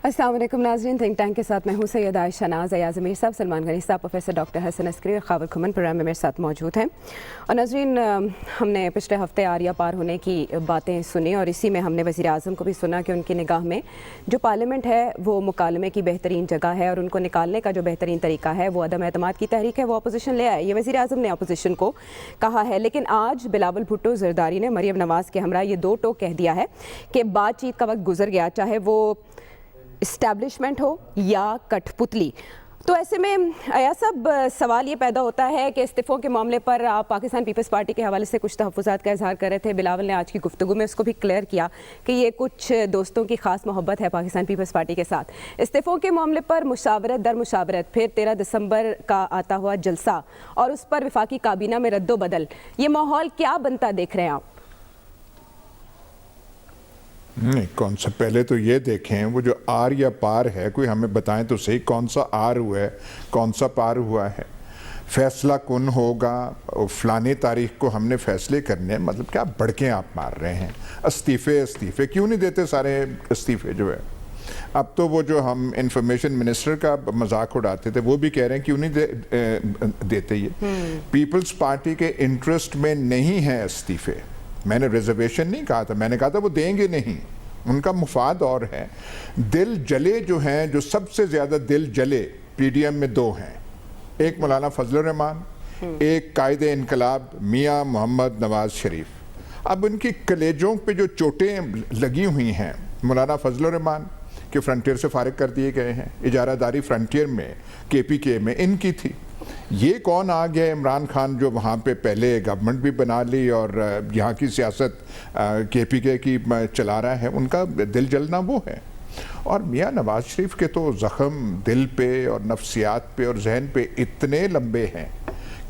अस्सलाम वालेकुम नाज़रीन, थिंक टैंक के साथ मैं हूँ सैयद आयशा नाज़, अयाज़ अमीर साहब, सलमान गनी साहब, प्रोफेसर डॉक्टर हसन अस्करी और ख़ावर खुमन प्रोग्राम में मेरे साथ मौजूद हैं। और नाज़रीन, हमने पिछले हफ्ते आरिया पार होने की बातें सुनी और इसी में हमने वज़ीर आज़म को भी सुना कि उनकी निगाह में जो पार्लियामेंट है वो मुकालमे की बेहतरीन जगह है और उनको निकालने का जो बेहतरीन तरीका है वो अदम एतमाद की तहरीक है, वो अपोजिशन ले आए। ये वज़ीर आज़म ने अपोजिशन को कहा है। लेकिन आज बिलावल भुट्टो ज़रदारी ने मरियम नवाज़ के हमरा ये दो टोक कह दिया है कि बातचीत का वक्त गुजर गया, चाहे वो इस्टेब्लिशमेंट हो या कठपुतली। तो ऐसे में अया साहब, सवाल ये पैदा होता है कि इस्तीफ़ों के मामले पर आप पाकिस्तान पीपल्स पार्टी के हवाले से कुछ तहफ़्फ़ुज़ात का इजहार कर रहे थे। बिलावल ने आज की गुफ्तगू में उसको भी क्लियर किया कि ये कुछ दोस्तों की ख़ास मोहब्बत है पाकिस्तान पीपल्स पार्टी के साथ। इस्तीफ़ों के मामले पर मुशावरत दर मुशावरत, फिर 13 दिसंबर का आता हुआ जलसा और उस पर वफाकी काबीना में रद्दो बदल, ये माहौल क्या बनता देख रहे हैं आप? नहीं, कौन सा, पहले तो ये देखें वो जो आर या पार है, कोई हमें बताएं तो सही कौन सा आर हुआ है, कौन सा पार हुआ है। फैसला कौन होगा, फलानी तारीख को हमने फैसले करने हैं, मतलब क्या बड़के आप मार रहे हैं। इस्तीफ़े क्यों नहीं देते सारे इस्तीफ़े जो है। अब तो वो जो हम इंफॉर्मेशन मिनिस्टर का मजाक उड़ाते थे वो भी कह रहे हैं क्यों नहीं देते ये। पीपल्स पार्टी के इंटरेस्ट में नहीं है इस्तीफ़े। मैंने रिजर्वेशन नहीं कहा था, मैंने कहा था वो देंगे नहीं, उनका मुफाद और है। दिल जले जो हैं, जो सबसे ज़्यादा दिल जले पीडीएम में दो हैं, एक मौलाना फजलुर रहमान, एक कायदे इनकलाब मियाँ मोहम्मद नवाज शरीफ। अब उनकी कलेजों पे जो चोटें लगी हुई हैं, मौलाना फजलुर रहमान के फ्रंटियर से फारिग कर दिए गए हैं, इजारादारी फ्रंटियर में केपीके में इनकी थी। ये कौन आ गया, इमरान खान जो वहाँ पे पहले गवर्नमेंट भी बना ली और यहाँ की सियासत केपीके की चला रहा है, उनका दिल जलना वो है। और मियाँ नवाज शरीफ के तो ज़ख्म दिल पे और नफ्सियात पे और जहन पे इतने लंबे हैं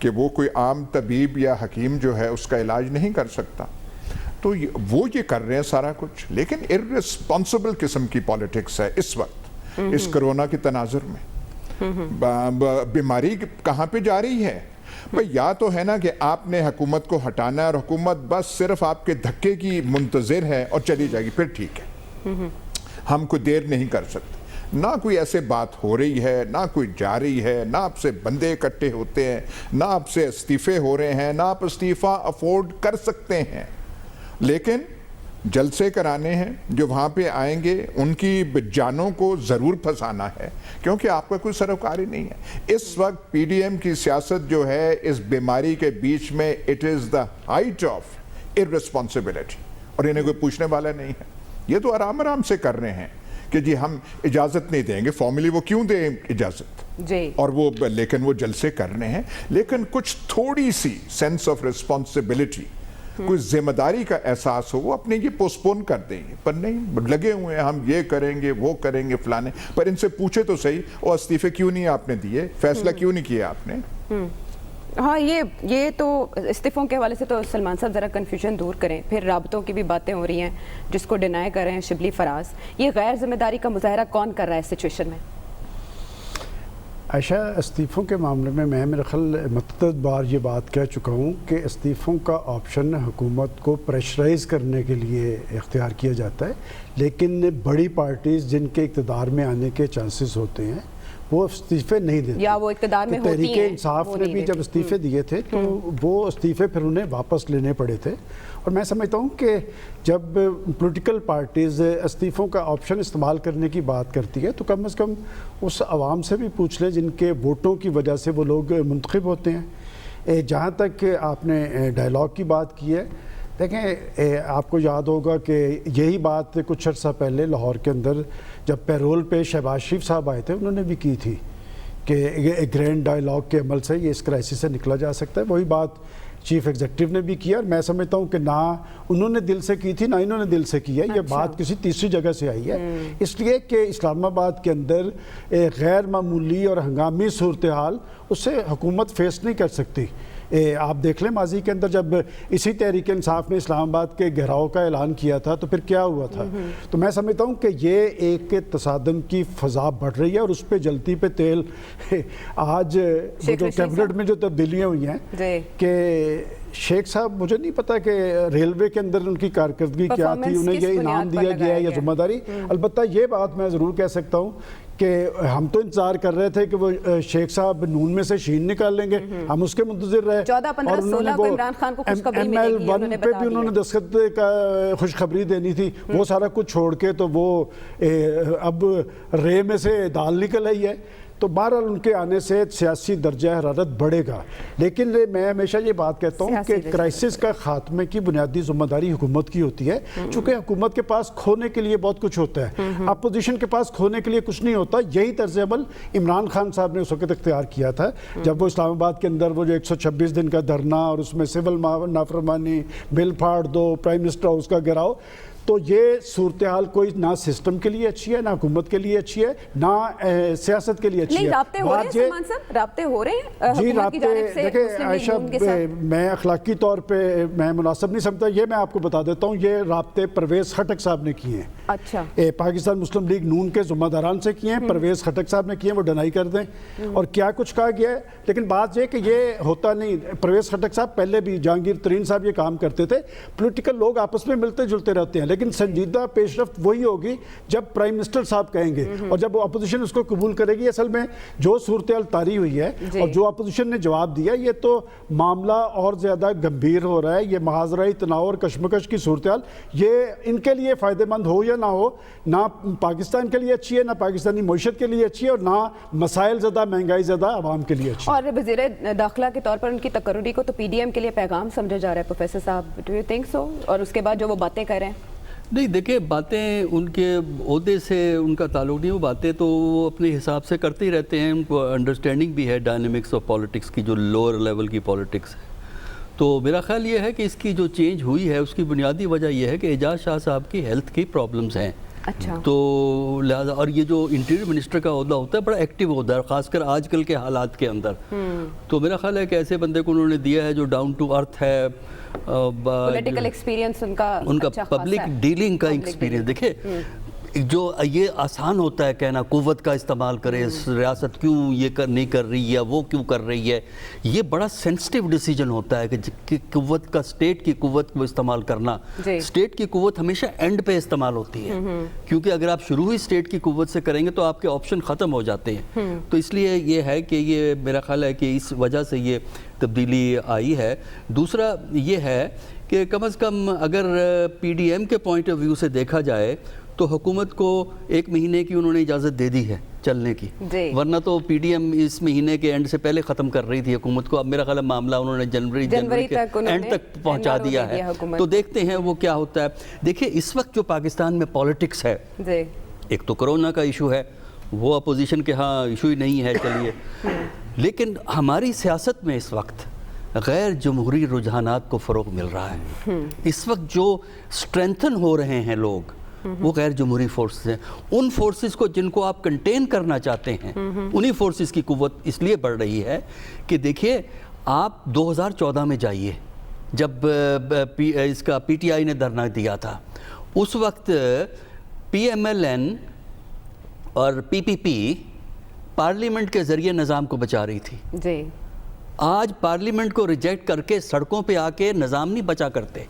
कि वो कोई आम तबीब या हकीम जो है उसका इलाज नहीं कर सकता। तो वो ये कर रहे हैं सारा कुछ, लेकिन इर्रेस्पॉन्सिबल किस्म की पॉलिटिक्स है इस वक्त, इस कोरोना के तनाजुर में। बीमारी कहाँ पे जा रही है भाई? या तो है ना कि आपने हुकूमत को हटाना है और हुकूमत बस सिर्फ आपके धक्के की मुंतज़िर है और चली जाएगी, फिर ठीक है, हम कोई देर नहीं कर सकते। ना कोई ऐसे बात हो रही है, ना कोई जा रही है, ना आपसे बंदे इकट्ठे होते हैं, ना आपसे इस्तीफ़े हो रहे हैं, ना आप इस्तीफ़ा अफोर्ड कर सकते हैं। लेकिन जलसे कराने हैं, जो वहाँ पे आएंगे उनकी जानों को ज़रूर फंसाना है, क्योंकि आपका कोई सरोकार ही नहीं है। इस वक्त पीडीएम की सियासत जो है इस बीमारी के बीच में, it is the height of irresponsibility, और इन्हें कोई पूछने वाला नहीं है। ये तो आराम आराम से कर रहे हैं कि जी हम इजाज़त नहीं देंगे, फॉर्मली वो क्यों दें इजाज़त जी, और वो लेकिन वो जलसे कर रहे हैं। लेकिन कुछ थोड़ी सी सेंस ऑफ रिस्पॉन्सिबिलिटी, कोई जिम्मेदारी का एहसास हो, वो अपने ये पोस्टपोन कर देंगे। पर नहीं, लगे हुए हैं हम ये करेंगे वो करेंगे फलाने। पर इनसे पूछे तो सही, और इस्तीफे क्यों नहीं आपने दिए, फैसला क्यों नहीं किया आपने। हाँ, ये तो इस्तीफ़ों के हवाले से तो सलमान साहब ज़रा कन्फ्यूजन दूर करें। फिर राबतों की भी बातें हो रही हैं जिसको डिनाई कर रहे हैं शिबली फराज। ये गैर जिम्मेदारी का मुजाहरा कौन कर रहा है इस सिचुएशन में? आयशा, इस्तीफ़ों के मामले में मैं मेरे ख्याल मुतअद्दिद बार ये बात कह चुका हूँ कि इस्तीफ़ों का ऑप्शन हुकूमत को प्रेशराइज़ करने के लिए इख्तियार किया जाता है, लेकिन बड़ी पार्टीज़ जिनके इक़्तिदार में आने के चांसेस होते हैं वो इस्तीफ़े नहीं देते, या वो इक़्तिदार में होती हैं। तहरीक इंसाफ ने भी जब इस्तीफ़े दिए थे तो वो इस्तीफ़े फिर उन्हें वापस लेने पड़े थे। और मैं समझता हूँ कि जब पॉलिटिकल पार्टीज़ इस्तीफ़ों का ऑप्शन इस्तेमाल करने की बात करती है तो कम से कम उस आवाम से भी पूछ लें जिनके वोटों की वजह से वो लोग मुंतखब होते हैं। जहाँ तक आपने डायलॉग की बात की है, देखें आपको याद होगा कि यही बात कुछ अर्सा पहले लाहौर के अंदर जब पैरोल पे शहबाज शरीफ साहब आए थे उन्होंने भी की थी कि ग्रैंड डायलॉग के अमल से ये इस क्राइसिस से निकला जा सकता है। वही बात चीफ एग्जीक्यूटिव ने भी किया, और मैं समझता हूँ कि ना उन्होंने दिल से की थी ना इन्होंने दिल से की है। ये बात किसी तीसरी जगह से आई है, इसलिए कि इस्लामाबाद के अंदर एक गैर मामूली और हंगामी सूरत हाल उससे हुकूमत फेस नहीं कर सकती। آپ دیکھ لیں ماضی کے اندر جب اسی تحریک انصاف نے اسلام آباد کے گھیراؤ کا اعلان کیا تھا تو پھر کیا ہوا تھا. تو میں سمجھتا ہوں کہ یہ ایک تصادم کی فضا بڑھ رہی ہے اور اس پہ جلتی پہ تیل. آج جو کیبنٹ میں جو تبدیلیاں ہوئی ہیں کہ شیخ صاحب مجھے نہیں پتا کہ ریلوے کے اندر ان کی کارکردگی کیا تھی, انہیں یہ انعام دیا گیا ہے یا ذمہ داری. البتہ یہ بات میں ضرور کہہ سکتا ہوں کہ ہم تو انتظار کر رہے تھے کہ وہ شیخ صاحب نون میں سے شین نکال لیں گے, ہم اس کے منتظر رہے. 14-15-16 کو عمران خان کو خوشخبری ملے گی, ML1 پہ بھی انہوں نے دستخط کا خوشخبری دینی تھی, وہ سارا کچھ چھوڑ کے تو وہ اب رے میں سے دال نکل آئی ہے. تو بہرحال ان کے آنے سے سیاسی درجہ حرارت بڑھے گا, لیکن میں ہمیشہ یہ بات کہتا ہوں کہ کرائسس کا خاتمے کی بنیادی ذمہ داری حکومت کی ہوتی ہے, چونکہ حکومت کے پاس کھونے کے لیے بہت کچھ ہوتا ہے, اپوزیشن کے پاس کھونے کے لیے کچھ نہیں ہوتا. یہی طرز عمل عمران خان صاحب نے اس وقت اختیار کیا تھا جب وہ اسلام آباد کے اندر وہ جو 126 دن کا دھرنا اور اس میں سول نافرمانی, بل پھاڑ دو, پرائم منسٹر ہاؤس کا گھیراؤ, تو یہ صورتحال کوئی نہ سسٹم کے لیے اچھی ہے, نہ حکومت کے لیے اچھی ہے, نہ سیاست کے لیے اچھی ہے. نہیں, رابطے ہو رہے ہیں سلمان صاحب, رابطے ہو رہے ہیں جی حکومت کی جانب سے. دیکھیں عائشہ, میں اخلاقی طور پہ میں مناسب نہیں سمجھتا, یہ میں آپ کو بتا دیتا ہوں, یہ رابطے پرویز خٹک صاحب نے کیے ہیں. اچھا, پاکستان مسلم لیگ نون کے ذمہ داران سے کیے ہیں, پرویز خٹک صاحب نے کیے ہیں, وہ ڈنائی کر دیں اور کیا کچھ کہا گیا ہے. لیکن بات یہ کہ یہ ہوتا نہیں, پرویز خٹک صاحب پہلے بھی, جہانگیر ترین صاحب یہ کام کرتے تھے. پولیٹیکل لوگ آپس میں ملتے جلتے رہتے ہیں, لیکن سنجیدہ پیش رفت وہی ہوگی جب پرائم منسٹر صاحب کہیں گے اور جب وہ اپوزیشن اس کو قبول کرے گی. اصل میں جو صورتحال طاری ہوئی ہے اور جو اپوزیشن نے جواب دیا, یہ تو معاملہ اور زیادہ گمبھیر ہو رہا ہے. یہ محاذرائی تناؤ اور کشمکش کی صورتحال, یہ ان کے لیے فائدہ مند ہو یا نہ ہو, نہ پاکستان کے لیے اچھی ہے, نہ پاکستانی معیشت کے لیے اچھی ہے, اور نہ مسائل زدہ, مہنگائی زدہ عوام کے لیے اچھی ہے. اور وزیر داخلہ کے طور پر ان کی تقرری کو تو پی ڈی ایم کے لیے پیغام سمجھا جا رہا ہے پروفیسر صاحب, ڈو یو تھنک سو؟ اور اس کے بعد جو وہ باتیں کر رہے ہیں, نہیں دیکھیں, باتیں ان کے عہدے سے ان کا تعلق نہیں, وہ باتیں تو وہ اپنے حساب سے کرتے ہی رہتے ہیں. ان کو انڈرسٹینڈنگ بھی ہے ڈائنامکس آف پالیٹکس کی, جو لوور لیول کی پالیٹکس ہے. تو میرا خیال یہ ہے کہ اس کی جو چینج ہوئی ہے اس کی بنیادی وجہ یہ ہے کہ اعجاز شاہ صاحب کی ہیلتھ کی پرابلمز ہیں. اچھا, تو لہذا, اور یہ جو انٹیریئر منسٹر کا عہدہ ہوتا ہے بڑا ایکٹیو عہدہ ہے, خاص کر آج کل کے حالات کے اندر. تو میرا خیال ہے کہ ایسے بندے کو انہوں نے دیا ہے جو ڈاؤن ٹو ارتھ ہے, پولیٹیکل ایکسپیرینس ان کا پبلک ڈیلنگ کا ایکسپیرینس. دیکھیں, جو یہ آسان ہوتا ہے کہنا قوت کا استعمال کرے, ریاست کیوں یہ نہیں کر رہی ہے, وہ کیوں کر رہی ہے, یہ بڑا سینسٹیو ڈیسیجن ہوتا ہے کہ قوت کا, اسٹیٹ کی قوت کو استعمال کرنا. اسٹیٹ کی قوت ہمیشہ اینڈ پہ استعمال ہوتی ہے, کیونکہ اگر آپ شروع ہی اسٹیٹ کی قوت سے کریں گے تو آپ کے آپشن ختم ہو جاتے ہیں. تو اس لیے یہ ہے کہ یہ میرا خیال ہے کہ اس وجہ سے یہ تبدیلی آئی ہے. دوسرا یہ ہے کہ کم از کم اگر پی ڈی ایم کے پوائنٹ آف ویو سے دیکھا جائے تو حکومت کو 1 مہینے کی انہوں نے اجازت دے دی ہے چلنے کی, ورنہ تو پی ڈی ایم اس مہینے کے اینڈ سے پہلے ختم کر رہی تھی حکومت کو. اب میرا خیال ہے معاملہ انہوں نے جنوری کے اینڈ تک پہنچا دیا ہے. تو دیکھتے ہیں وہ کیا ہوتا ہے. دیکھیں, اس وقت جو پاکستان میں پالیٹکس ہے, ایک تو کرونا کا ایشو ہے, وہ اپوزیشن کے ہاں ایشو ہی نہیں ہے, چلیے, لیکن ہماری سیاست میں اس وقت غیر جمہوری رجحانات کو فروغ مل رہا ہے. اس وقت جو اسٹرینتھن ہو رہے ہیں لوگ, وہ غیر جمہوری فورسز ہیں. ان فورسز کو جن کو آپ کنٹین کرنا چاہتے ہیں, انہی فورسز کی قوت اس لیے بڑھ رہی ہے کہ دیکھیے, آپ 2014 میں جائیے جب اس کا پی ٹی آئی نے دھرنا دیا تھا, اس وقت پی ایم ایل این اور پی پی پی پارلیمنٹ کے ذریعے نظام کو بچا رہی تھی. آج پارلیمنٹ کو ریجیکٹ کر کے سڑکوں پہ آ کے نظام نہیں بچا کرتے.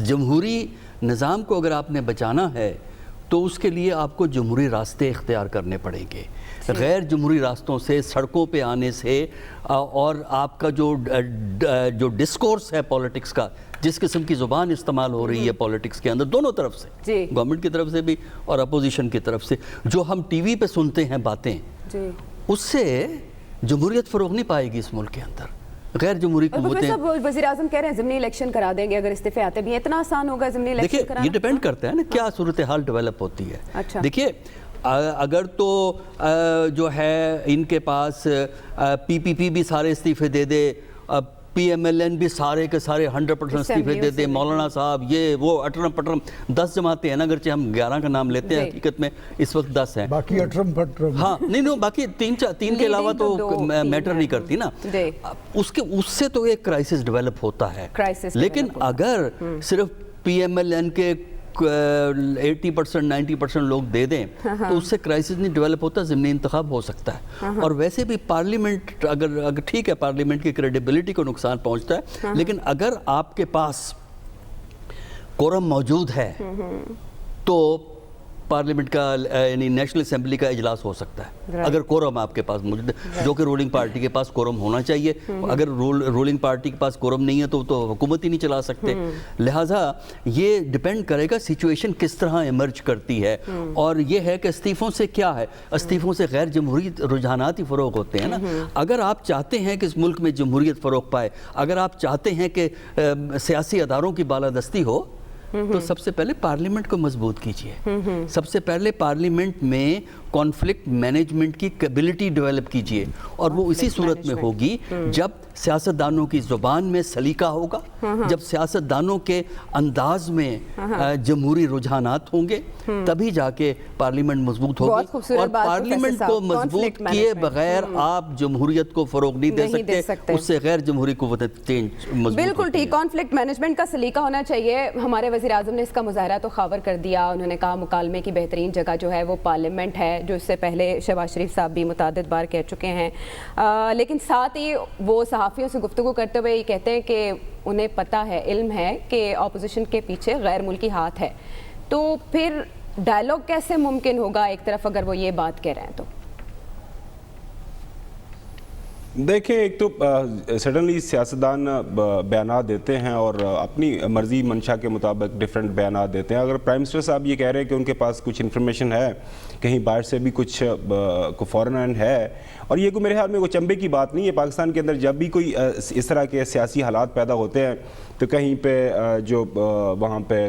جمہوری نظام کو اگر آپ نے بچانا ہے تو اس کے لیے آپ کو جمہوری راستے اختیار کرنے پڑیں گے. غیر جمہوری راستوں سے, سڑکوں پہ آنے سے, اور آپ کا جو ڈسکورس ہے پولیٹکس کا, جس قسم کی زبان استعمال ہو رہی ہے پولیٹکس کے اندر دونوں طرف سے, گورنمنٹ کی طرف سے بھی اور اپوزیشن کی طرف سے, جو ہم ٹی وی پہ سنتے ہیں باتیں, اس سے جمہوریت فروغ نہیں پائے گی اس ملک کے اندر. غیر جمہوری قوتیں, وزیر اعظم کہہ رہے ہیں ضمنی الیکشن کرا دیں گے اگر استعفے آتے بھی ہیں. اتنا آسان ہوگا ضمنی الیکشن کرانا؟ یہ ڈیپینڈ کرتا ہے نا کیا صورتحال ڈیولپ ہوتی ہے. دیکھیے, اگر تو جو ہے ان کے پاس پی پی پی بھی سارے استعفے دے دے, PMLN بھی سارے کے سارے 100% استعفے دیتے ہیں, مولانا صاحب یہ وہ اٹرم پٹرم 10 جماعتیں ہیں نا, اگرچہ ہم 11 کا نام لیتے ہیں, حقیقت میں اس وقت 10 ہیں, باقی اٹرم پٹرم, ہاں نہیں باقی تین کے علاوہ تو میٹر نہیں کرتی نا. اس سے تو ایک کرائسس ڈیولپ ہوتا ہے, لیکن اگر صرف PMLN کے 80% 90% لوگ دے دیں تو اس سے کرائسس نہیں ڈیولپ ہوتا, ضمنی انتخاب ہو سکتا ہے. اور ویسے بھی پارلیمنٹ اگر ٹھیک ہے پارلیمنٹ کی کریڈیبلٹی کو نقصان پہنچتا ہے, لیکن اگر آپ کے پاس کورم موجود ہے تو پارلیمنٹ کا یعنی نیشنل اسمبلی کا اجلاس ہو سکتا ہے اگر کورم آپ کے پاس موجود ہے, جو کہ رولنگ پارٹی کے پاس کورم ہونا چاہیے. اگر رولنگ پارٹی کے پاس کورم نہیں ہے تو حکومت ہی نہیں چلا سکتے. لہٰذا یہ ڈیپینڈ کرے گا سچویشن کس طرح ایمرج کرتی ہے, اور یہ ہے کہ استعفوں سے کیا ہے, استعفوں سے غیر جمہوری رجحانات ہی فروغ ہوتے ہیں نا. اگر آپ چاہتے ہیں کہ اس ملک میں جمہوریت فروغ پائے, اگر آپ چاہتے ہیں کہ سیاسی اداروں کی بالادستی ہو, تو سب سے پہلے پارلیمنٹ کو مضبوط کیجئے, سب سے پہلے پارلیمنٹ میں کانفلکٹ مینجمنٹ کی کیبلٹی ڈیولپ کیجئے, اور وہ اسی صورت میں ہوگی جب سیاستدانوں کی زبان میں سلیقہ ہوگا, جب سیاستدانوں کے انداز میں جمہوری رجحانات ہوں گے, تبھی جا کے پارلیمنٹ مضبوط ہوگی. اور پارلیمنٹ کو مضبوط کیے بغیر آپ جمہوریت کو فروغ نہیں دے سکتے, اس سے غیر جمہوری قوتیں مضبوط. بالکل ٹھیک, کانفلکٹ مینجمنٹ کا سلیقہ ہونا چاہیے. ہمارے وزیر اعظم نے اس کا مظاہرہ تو خاور کر دیا, انہوں نے کہا مکالمے کی بہترین جگہ جو ہے وہ پارلیمنٹ ہے, جو اس سے پہلے شہباز شریف صاحب بھی متعدد بار کہہ چکے ہیں. لیکن ساتھ ہی وہ صحافیوں سے گفتگو کرتے ہوئے یہ کہتے ہیں کہ انہیں پتہ ہے, علم ہے کہ اپوزیشن کے پیچھے غیر ملکی ہاتھ ہے. تو پھر ڈائلاگ کیسے ممکن ہوگا ایک طرف اگر وہ یہ بات کہہ رہے ہیں؟ تو دیکھیں, ایک تو سڈنلی سیاستدان بیانات دیتے ہیں اور اپنی مرضی منشا کے مطابق ڈیفرنٹ بیانات دیتے ہیں. اگر پرائم منسٹر صاحب یہ کہہ رہے ہیں کہ ان کے پاس کچھ انفارمیشن ہے, کہیں باہر سے بھی کچھ فورن ہے, اور یہ کوئی میرے خیال میں کوئی چمبے کی بات نہیں ہے. پاکستان کے اندر جب بھی کوئی اس طرح کے سیاسی حالات پیدا ہوتے ہیں تو کہیں پہ جو وہاں پہ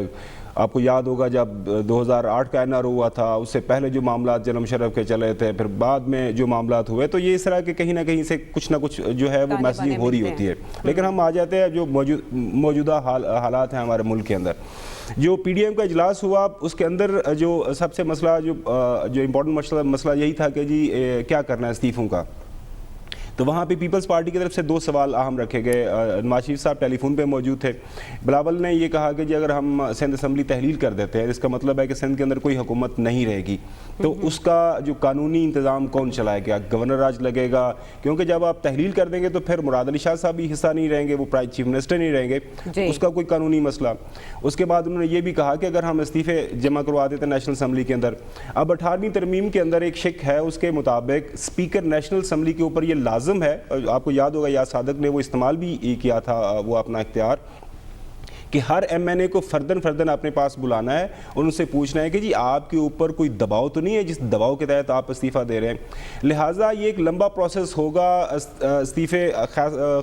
آپ کو یاد ہوگا جب 2008 کا NRO ہوا تھا, اس سے پہلے جو معاملات جناب مشرف کے چلے تھے, پھر بعد میں جو معاملات ہوئے, تو یہ اس طرح کے کہیں نہ کہیں سے کچھ نہ کچھ جو ہے وہ میسیجنگ ہو رہی ہوتی ہے. لیکن ہم آ جاتے ہیں جو موجودہ حالات ہیں ہمارے ملک کے اندر. جو PDM کا اجلاس ہوا, اس کے اندر جو سب سے مسئلہ جو امپورٹنٹ مسئلہ یہی تھا کہ جی کیا کرنا ہے استعفوں کا. تو وہاں پہ پیپلز پارٹی کی طرف سے 2 سوال اہم رکھے گئے. نواز شریف صاحب ٹیلی فون پہ موجود تھے. بلاول نے یہ کہا کہ جی اگر ہم سندھ اسمبلی تحلیل کر دیتے ہیں, اس کا مطلب ہے کہ سندھ کے اندر کوئی حکومت نہیں رہے گی, تو اس کا جو قانونی انتظام کون چلائے گا, گورنر راج لگے گا, کیونکہ جب آپ تحلیل کر دیں گے تو پھر مراد علی شاہ صاحب بھی حصہ نہیں رہیں گے, وہ چیف منسٹر نہیں رہیں گے, اس کا کوئی قانونی مسئلہ. اس کے بعد انہوں نے یہ بھی کہا کہ اگر ہم استعفے جمع کروا دیتے ہیں نیشنل اسمبلی کے اندر, اب 18ویں ترمیم کے اندر ایک شک ہے, اس کے مطابق اسپیکر نیشنل اسمبلی کے اوپر یہ لازم ہے, آپ کو یاد ہوگا یاد صادق نے وہ استعمال بھی کیا تھا وہ اپنا اختیار, کہ ہر MNA کو فردن اپنے پاس بلانا ہے اور ان سے پوچھنا ہے کہ جی آپ کے اوپر کوئی دباؤ تو نہیں ہے جس دباؤ کے تحت آپ استعفیٰ دے رہے ہیں. لہٰذا یہ ایک لمبا پروسیس ہوگا استعفے,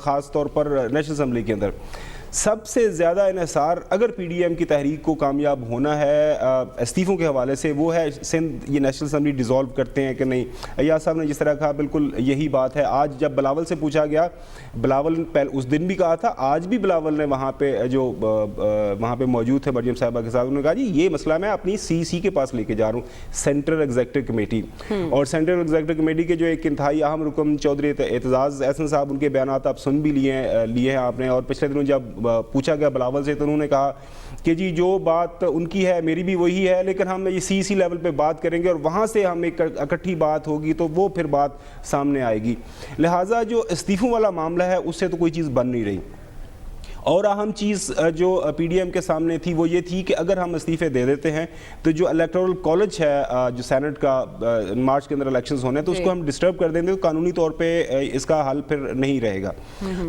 خاص طور پر نیشنل اسمبلی کے اندر. سب سے زیادہ انحصار اگر PDM کی تحریک کو کامیاب ہونا ہے استعفوں کے حوالے سے, وہ ہے سندھ یہ نیشنل اسمبلی ڈیزالو کرتے ہیں کہ نہیں. ایاز صاحب نے جس طرح کہا بالکل یہی بات ہے. آج جب بلاول سے پوچھا گیا, بلاول اس دن بھی کہا تھا, آج بھی بلاول نے وہاں پہ موجود تھے مریم صاحبہ کے ساتھ, انہوں نے کہا جی یہ مسئلہ میں اپنی CC کے پاس لے کے جا رہا ہوں, سینٹرل ایگزیکٹو کمیٹی. اور سینٹرل ایگزیکٹو کمیٹی کے جو ایک انتہائی اہم رکن چودھری اعتزاز احسن صاحب, ان کے بیانات آپ سن بھی لیے ہیں آپ نے. اور پچھلے دنوں جب پوچھا گیا بلاول سے تو انہوں نے کہا کہ جی جو بات ان کی ہے میری بھی وہی ہے, لیکن ہم یہ CC لیول پہ بات کریں گے اور وہاں سے ہم ایک اکٹھی بات ہوگی تو وہ پھر بات سامنے آئے گی. لہٰذا جو استعفوں والا معاملہ ہے اس سے تو کوئی چیز بن نہیں رہی. اور اہم چیز جو PDM کے سامنے تھی وہ یہ تھی کہ اگر ہم استعفے دے دیتے ہیں تو جو الیکٹورل کالج ہے جو سینٹ کا مارچ کے اندر الیکشنز ہونے, تو اس کو ہم ڈسٹرب کر دیں گے, تو قانونی طور پہ اس کا حل پھر نہیں رہے گا.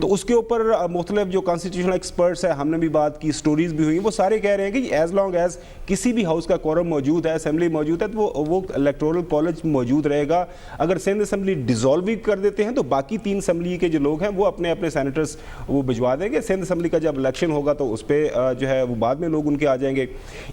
تو اس کے اوپر مختلف جو کانسٹیٹیوشنل ایکسپرٹس ہیں, ہم نے بھی بات کی, سٹوریز بھی ہوئی, وہ سارے کہہ رہے ہیں کہ ایز لانگ ایز کسی بھی ہاؤس کا کورم موجود ہے, اسمبلی موجود ہے, تو وہ الیکٹورل کالج موجود رہے گا. اگر سندھ اسمبلی ڈیزالو بھی کر دیتے ہیں تو باقی 3 اسمبلی کے جو لوگ ہیں وہ اپنے سینیٹرز وہ بھجوا دیں گے. سندھ اسمبلی کا جب الیکشن ہوگا تو اس پہ جو ہے وہ بعد میں لوگ ان کے آ جائیں گے.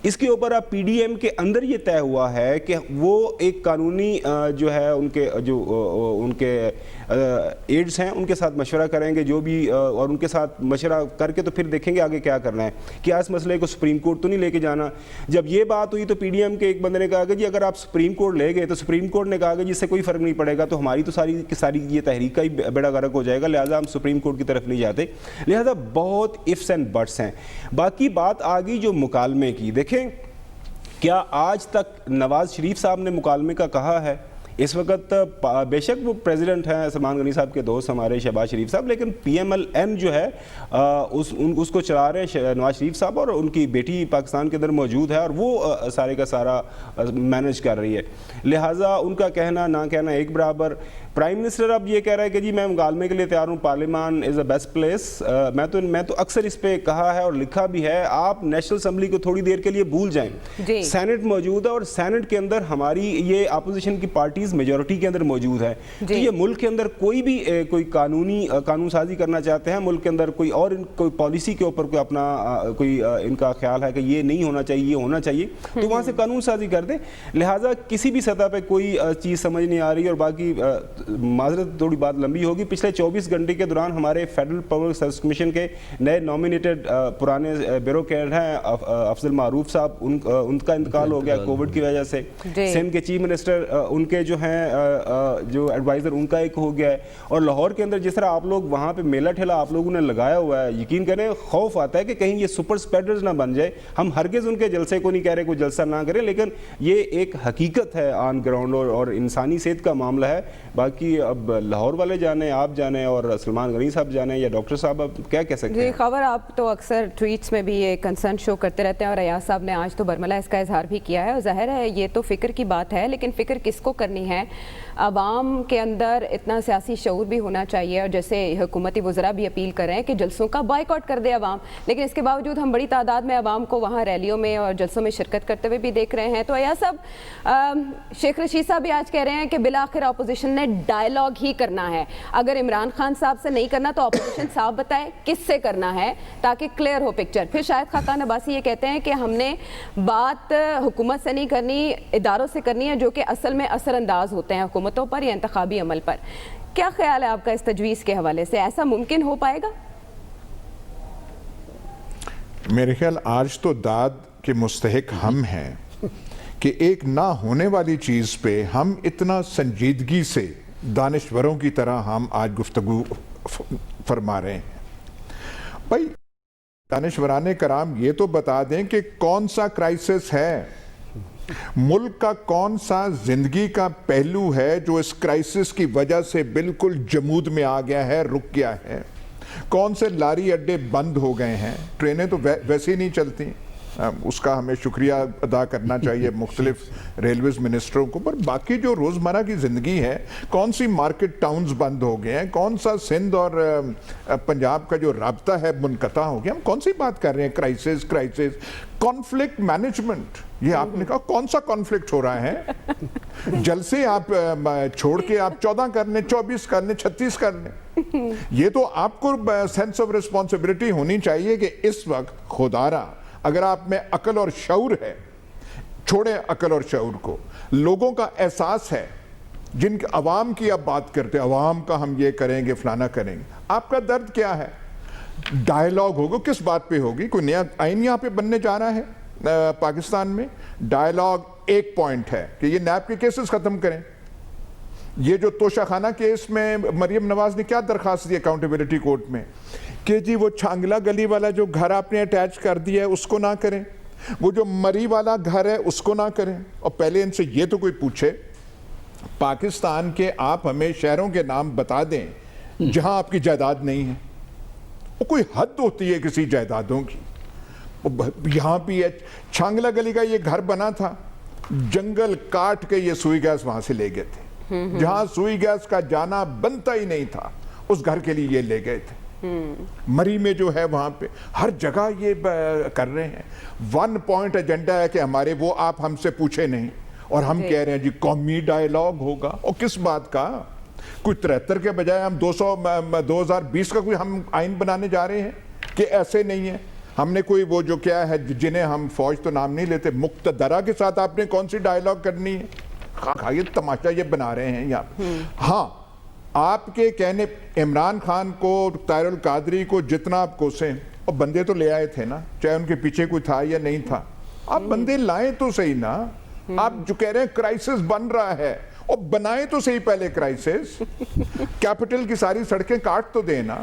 اس کے اوپر اب PDM کے اندر یہ طے ہوا ہے کہ وہ ایک قانونی جو ہے ان کے ایڈز ہیں ان کے ساتھ مشورہ کریں گے جو بھی، اور ان کے ساتھ مشورہ کر کے تو پھر دیکھیں گے آگے کیا کرنا ہے. کیا اس مسئلے کو سپریم کورٹ تو نہیں لے کے جانا؟ جب یہ بات ہوئی تو پی ڈی ایم کے ایک بندے نے کہا کہ جی اگر آپ سپریم کورٹ لے گئے تو سپریم کورٹ نے کہا کہ جس سے کوئی فرق نہیں پڑے گا تو ہماری تو ساری کی ساری یہ تحریک کا ہی بیڑا غرق ہو جائے گا، لہٰذا ہم سپریم کورٹ کی طرف نہیں جاتے. لہٰذا بہت ifs اینڈ بٹس ہیں. باقی بات آ گئی جو مکالمے کی. دیکھیں کیا آج تک نواز شریف صاحب نے مکالمے کا کہا ہے؟ اس وقت بے شک وہ پریزیڈنٹ ہیں سلمان غنی صاحب کے دوست ہمارے شہباز شریف صاحب، لیکن پی ایم ایل این جو ہے اس کو چلا رہے ہیں نواز شریف صاحب، اور ان کی بیٹی پاکستان کے اندر موجود ہے اور وہ سارے کا سارا مینج کر رہی ہے. لہٰذا ان کا کہنا نہ کہنا ایک برابر. پرائم منسٹر اب یہ کہہ رہا ہے کہ جی میں مکالمے کے لیے تیار ہوں، پارلیمان از اے بیسٹ پلیس. میں تو اکثر اس پہ کہا ہے اور لکھا بھی ہے، آپ نیشنل اسمبلی کو تھوڑی دیر کے لیے بھول جائیں. سینٹ موجود ہے اور سینٹ کے اندر ہماری یہ اپوزیشن کی پارٹیز میجورٹی کے اندر موجود ہے. تو یہ ملک کے اندر کوئی بھی کوئی قانون سازی کرنا چاہتے ہیں، ملک کے اندر کوئی اور کوئی پالیسی کے اوپر کوئی اپنا کوئی ان کا خیال ہے کہ یہ نہیں ہونا چاہیے یہ ہونا چاہیے، تو وہاں سے قانون سازی کر دیں. لہٰذا کسی بھی سطح پہ کوئی چیز سمجھ نہیں آ رہی. اور باقی معذرت تھوڑی بات لمبی ہوگی، پچھلے 24 گھنٹے کے دوران ہمارے فیڈرل پبلک سروس کمیشن کے نئے نامینیٹڈ پرانے بیوروکریٹ ہیں افضل معروف صاحب، ان کا انتقال ہو گیا کووڈ کی وجہ سے. سندھ کے چیف منسٹر ان کے جو ہیں جو ایڈوائزر ان کا ایک ہو گیا ہے. اور لاہور کے اندر جس طرح آپ لوگ وہاں پہ میلہ ٹھیلا آپ لوگوں نے لگایا ہوا ہے، یقین کریں خوف آتا ہے کہ کہیں یہ سپر اسپریڈرز نہ بن جائے. ہم ہرگز ان کے جلسے کو نہیں کہہ رہے کوئی جلسہ نہ کریں، لیکن یہ ایک حقیقت ہے آن گراؤنڈ اور انسانی صحت کا معاملہ ہے. باقی اب لاہور والے جانے، آپ جانے اور سلمان غنی صاحب جانے یا ڈاکٹر صاحب، اب کیا کہہ سکتے ہیں؟ جی خبر آپ تو اکثر ٹویٹس میں بھی یہ کنسرن شو کرتے رہتے ہیں، اور ریاض صاحب نے آج تو برملا اس کا اظہار بھی کیا ہے. اور ظاہر ہے یہ تو فکر کی بات ہے، لیکن فکر کس کو کرنی ہے؟ عوام کے اندر اتنا سیاسی شعور بھی ہونا چاہیے. اور جیسے حکومتی وزراء بھی اپیل کر رہے ہیں کہ جلسوں کا بائیکاٹ کر دے عوام، لیکن اس کے باوجود ہم بڑی تعداد میں عوام کو وہاں ریلیوں میں اور جلسوں میں شرکت کرتے ہوئے بھی دیکھ رہے ہیں. تو ایاز صاحب، شیخ رشید صاحب بھی آج کہہ رہے ہیں کہ بالآخر اپوزیشن نے ڈائلاگ ہی کرنا ہے. اگر عمران خان صاحب سے نہیں کرنا تو اپوزیشن صاحب بتائے کس سے کرنا ہے تاکہ کلیئر ہو پکچر. پھر شاہد خاقان عباسی یہ کہتے ہیں کہ ہم نے بات حکومت سے نہیں کرنی، اداروں سے کرنی ہے جو کہ اصل میں اثر انداز ہوتے ہیں حکومتوں پر یا انتخابی عمل پر. کیا خیال ہے آپ کا اس تجویز کے حوالے سے؟ ایسا ممکن ہو پائے گا؟ میرے خیال آج تو داد کے مستحق ہم ہیں کہ ایک نہ ہونے والی چیز پہ ہم اتنا سنجیدگی سے دانشوروں کی طرح ہم آج گفتگو فرما رہے ہیں. بھائی دانشوران کرام یہ تو بتا دیں کہ کون سا کرائسس ہے، ملک کا کون سا زندگی کا پہلو ہے جو اس کرائسس کی وجہ سے بالکل جمود میں آ گیا ہے، رک گیا ہے. کون سے لاری اڈے بند ہو گئے ہیں، ٹرینیں تو ویسے ہی نہیں چلتی. اس کا ہمیں شکریہ ادا کرنا چاہیے مختلف ریلویز منسٹروں کو. پر باقی جو روزمرہ کی زندگی ہے، کون سی مارکیٹ ٹاؤنز بند ہو گئے ہیں، کون سا سندھ اور پنجاب کا جو رابطہ ہے منقطع ہو گیا. ہم کون سی بات کر رہے ہیں؟ Crisis conflict management. یہ آپ نے کہا کون سا کانفلکٹ ہو رہا ہے؟ جلسے آپ چھوڑ کے آپ 14 کر لیں، 24 کر لیں، 36 کر لیں. یہ تو آپ کو سینس آف ریسپانسبلٹی ہونی چاہیے کہ اس وقت خدارا اگر آپ میں عقل اور شعور ہے، چھوڑیں عقل اور شعور کو، لوگوں کا احساس ہے، جن کے عوام کی آپ بات کرتے ہیں، عوام کا ہم یہ کریں گے فلانا کریں گے. آپ کا درد کیا ہے؟ ڈائیلاگ ہوگا، کس بات پہ ہوگی؟ کوئی نیا آئین یہاں پہ بننے جا رہا ہے پاکستان میں؟ ڈائیلاگ ایک پوائنٹ ہے کہ یہ نیب کے کیسز ختم کریں. یہ جو توشہ خانہ کیس میں مریم نواز نے کیا درخواست دی اکاؤنٹیبلٹی کورٹ میں کہ جی وہ چھانگلہ گلی والا جو گھر آپ نے اٹیچ کر دیا ہے اس کو نہ کریں، وہ جو مری والا گھر ہے اس کو نہ کریں. اور پہلے ان سے یہ تو کوئی پوچھے پاکستان کے آپ ہمیں شہروں کے نام بتا دیں جہاں آپ کی جائیداد نہیں ہے. وہ کوئی حد ہوتی ہے کسی جائیدادوں کی. یہاں بھی ہے چھانگلہ گلی کا یہ گھر بنا تھا، جنگل کاٹ کے یہ سوئی گیس وہاں سے لے گئے تھے. جہاں سوئی گیس کا جانا بنتا ہی نہیں تھا اس گھر کے لیے یہ لے گئے تھے. مری میں جو ہے وہاں پہ ہر جگہ یہ کر رہے ہیں. 1 پوائنٹ ایجنڈا ہے کہ ہمارے وہ آپ ہم سے پوچھے نہیں، اور ہم کہہ رہے ہیں جی قومی ڈائیلاگ ہوگا. اور کس بات کا؟ کوئی 73 کے بجائے ہم 2020 کا کوئی ہم آئین بنانے جا رہے ہیں کہ ایسے نہیں ہے. ہم نے کوئی وہ جو کیا ہے جنہیں ہم فوج تو نام نہیں لیتے، مقتدرہ کے ساتھ آپ نے کون سی ڈائیلاگ کرنی ہے؟ یہ تماشا یہ بنا رہے ہیں یہاں. ہاں आपके कहने इमरान खान को, ताहिरुल कादरी को जितना आप कोसें, और बंदे तो ले आए थे ना, चाहे उनके पीछे कोई था या नहीं था, आप बंदे लाएं तो सही ना। आप जो कह रहे हैं क्राइसिस बन रहा है, और बनाए तो सही पहले क्राइसिस। कैपिटल की सारी सड़कें काट तो देना,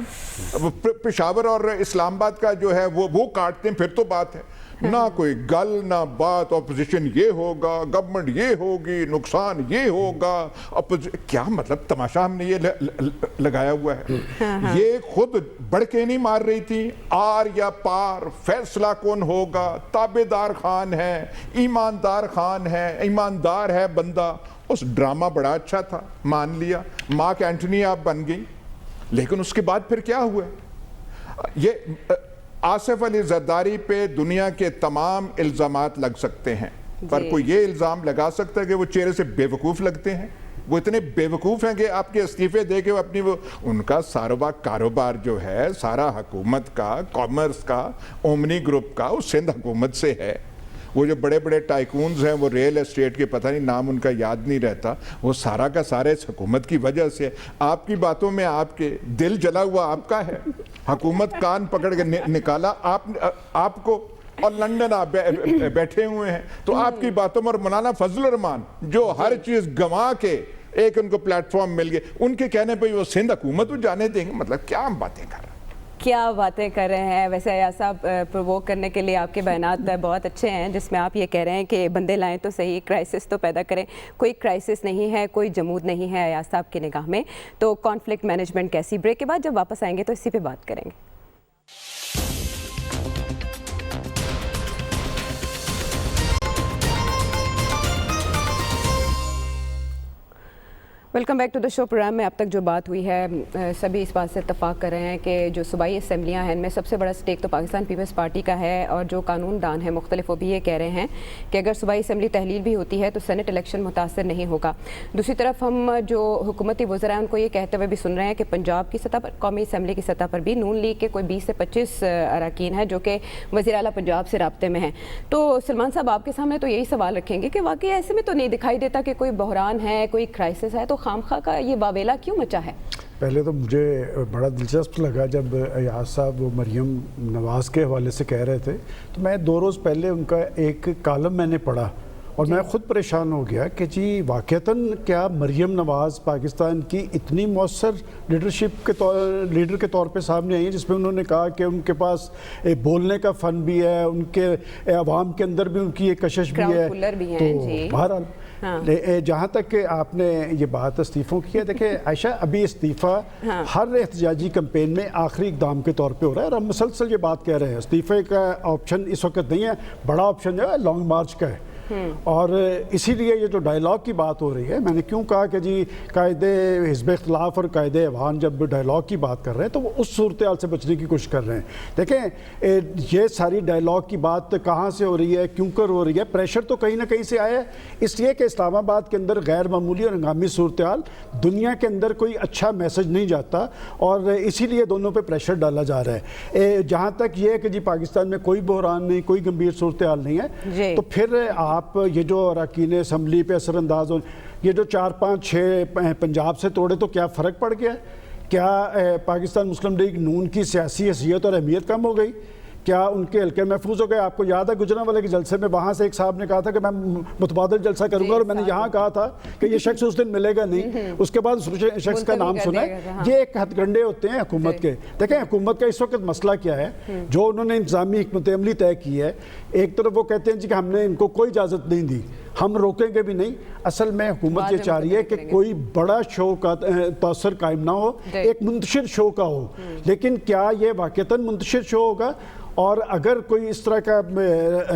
पेशावर और इस्लामाबाद का जो है वो काटते हैं, फिर तो बात है ना। कोई गल ना बात, ऑपोजिशन ये होगा, गवर्नमेंट ये होगी, नुकसान ये होगा, क्या मतलब तमाशा हमने ये लगाया हुआ है। ये खुद बढ़ के नहीं मार रही थी, आर या पार, फैसला कौन होगा, ताबेदार खान है, ईमानदार खान है, ईमानदार है बंदा। उस ड्रामा बड़ा अच्छा था, मान लिया, मार्क एंटनी आप बन गई, लेकिन उसके बाद फिर क्या हुआ? ये आसिफ अली जरदारी पे दुनिया के तमाम इल्ज़ामात लग सकते हैं, पर कोई ये इल्ज़ाम लगा सकता है कि वो चेहरे से बेवकूफ़ लगते हैं? वो इतने बेवकूफ़ हैं कि आपके इस्तीफे दे के वो अपनी उनका सारा कारोबार जो है सारा हुकूमत का, कॉमर्स का, ओमनी ग्रुप का, वो सिंध हुकूमत से है। वो जो बड़े बड़े टाइकून्स हैं, वो रियल एस्टेट के, पता नहीं नाम उनका याद नहीं रहता, वो सारा का सारा इस हुकूमत की वजह से। आपकी बातों में आपके दिल जला हुआ आपका है, हुकूमत कान पकड़ के निकाला आपको, और लंदन आप बैठे हुए हैं। तो आपकी बातों में, और मौलाना फजल रहमान जो हर चीज़ गंवा के एक उनको प्लेटफॉर्म मिल गए, उनके कहने पर वो सिंध हुकूमत को जाने देंगे? मतलब क्या हम बातें कर रहे हैं, क्या बातें कर रहे हैं। वैसे अयाज साहब, प्रोवोक करने के लिए आपके बयानात बहुत अच्छे हैं, जिसमें आप ये कह रहे हैं कि बंदे लाएं तो सही, क्राइसिस तो पैदा करें। कोई क्राइसिस नहीं है, कोई जमूद नहीं है अयाज साहब की निगाह में। तो कॉन्फ्लिक्ट मैनेजमेंट कैसी? ब्रेक के बाद जब वापस आएंगे तो इसी पे बात करेंगे। Welcome back to the show. Program में अब तक जो बात हुई है, सभी इस बात से इत्तफाक कर रहे हैं कि जो सूबाई असम्बलियाँ हैं, इनमें सबसे बड़ा स्टेक तो पाकिस्तान पीपल्स पार्टी का है, और जो कानून दान है मुख्तलिफ, वो भी ये कह रहे हैं कि अगर सूबाई असम्बली तहलील भी होती है तो सेनेट इलेक्शन मुतासर नहीं होगा। दूसरी तरफ हम जो हुकूमती वज़रा हैं उनको ये कहते हुए भी सुन रहे हैं कि पंजाब की सतह पर, कौमी असम्बली की सतह पर भी नून लीग के कोई 20 से 25 अरकान हैं जो कि वज़ीर आला पंजाब से राब्ते में हैं। तो सलमान साहब, आपके सामने तो यही सवाल रखेंगे कि वाकई ऐसे में तो नहीं दिखाई देता कि कोई बहरान है, कोई क्राइसिस है, तो खामखा का ये बावेला क्यों मचा है? पहले तो मुझे बड़ा दिलचस्प लगा जब अयाज साहब वो मरियम नवाज़ के हवाले से कह रहे थे, तो मैं 2 रोज़ पहले उनका एक कॉलम मैंने पढ़ा और मैं ख़ुद परेशान हो गया कि जी वाक़तन क्या मरियम नवाज़ पाकिस्तान की इतनी मौसर लीडर के तौर पे सामने आई है, जिसमें उन्होंने कहा कि उनके पास बोलने का फ़न भी है, उनके अवाम के अंदर भी उनकी एक कशिश भी है। तो बहरहाल जहाँ तक कि आपने ये बात इस्तीफ़ों की है, देखिए आयशा, अभी इस्तीफ़ा हर एहतजाजी कैंपेन में आखिरी इक़दाम के तौर पे हो रहा है, और हम मुसलसल ये बात कह रहे हैं इस्तीफ़े का ऑप्शन इस वक्त नहीं है, बड़ा ऑप्शन जो है लॉन्ग मार्च का है। और इसीलिए ये जो डायलॉग की बात हो रही है, मैंने क्यों कहा कि जी कायदे हिज़्ब इख्तिलाफ़ और कायदे अवान जब डायलॉग की बात कर रहे हैं तो वो उस सूरत हाल से बचने की कोशिश कर रहे हैं। देखें, ये सारी डायलॉग की बात कहाँ से हो रही है, क्यों कर हो रही है? प्रेशर तो कहीं ना कहीं से आया है, इसलिए कि इस्लामाबाद के अंदर गैर मामूली और हंगामी सूरत हाल, दुनिया के अंदर कोई अच्छा मैसेज नहीं जाता, और इसीलिए दोनों पर प्रेशर डाला जा रहा है। जहाँ तक ये है कि जी पाकिस्तान में कोई बहरान नहीं, कोई गंभीर सूरत हाल नहीं है, तो फिर आप ये जो अरकान असम्बली पे असरअंदाज हो, ये जो 4, 5, 6 पंजाब से तोड़े, तो क्या फ़र्क पड़ गया? क्या पाकिस्तान मुस्लिम लीग नून की सियासी हैसियत और अहमियत कम हो गई? क्या उनके हल्के महफूज हो गए? आपको याद है गुजरांवाले के जलसे में वहाँ से एक साहब ने कहा था कि मैं मुतबादल जलसा करूंगा, और मैंने यहाँ कहा था कि ये शख्स उस दिन मिलेगा नहीं, उसके बाद उस शख्स का नाम सुना है। ये एक हथकंडे होते हैं हुकूमत के। देखें, हुकूमत का इस वक्त मसला क्या है, जो उन्होंने इंतजामी हिकमत अमली तय की है, एक तरफ वो कहते हैं जी कि हमने इनको कोई इजाज़त नहीं दी, हम रोकेंगे भी नहीं। असल में हुकूमत ये चाह रही है कि कोई बड़ा शो का तअस्सुर कायम ना हो, एक मुंतशिर शो का हो। लेकिन क्या ये वाक़तन मुंतशिर शो होगा? और अगर कोई इस तरह का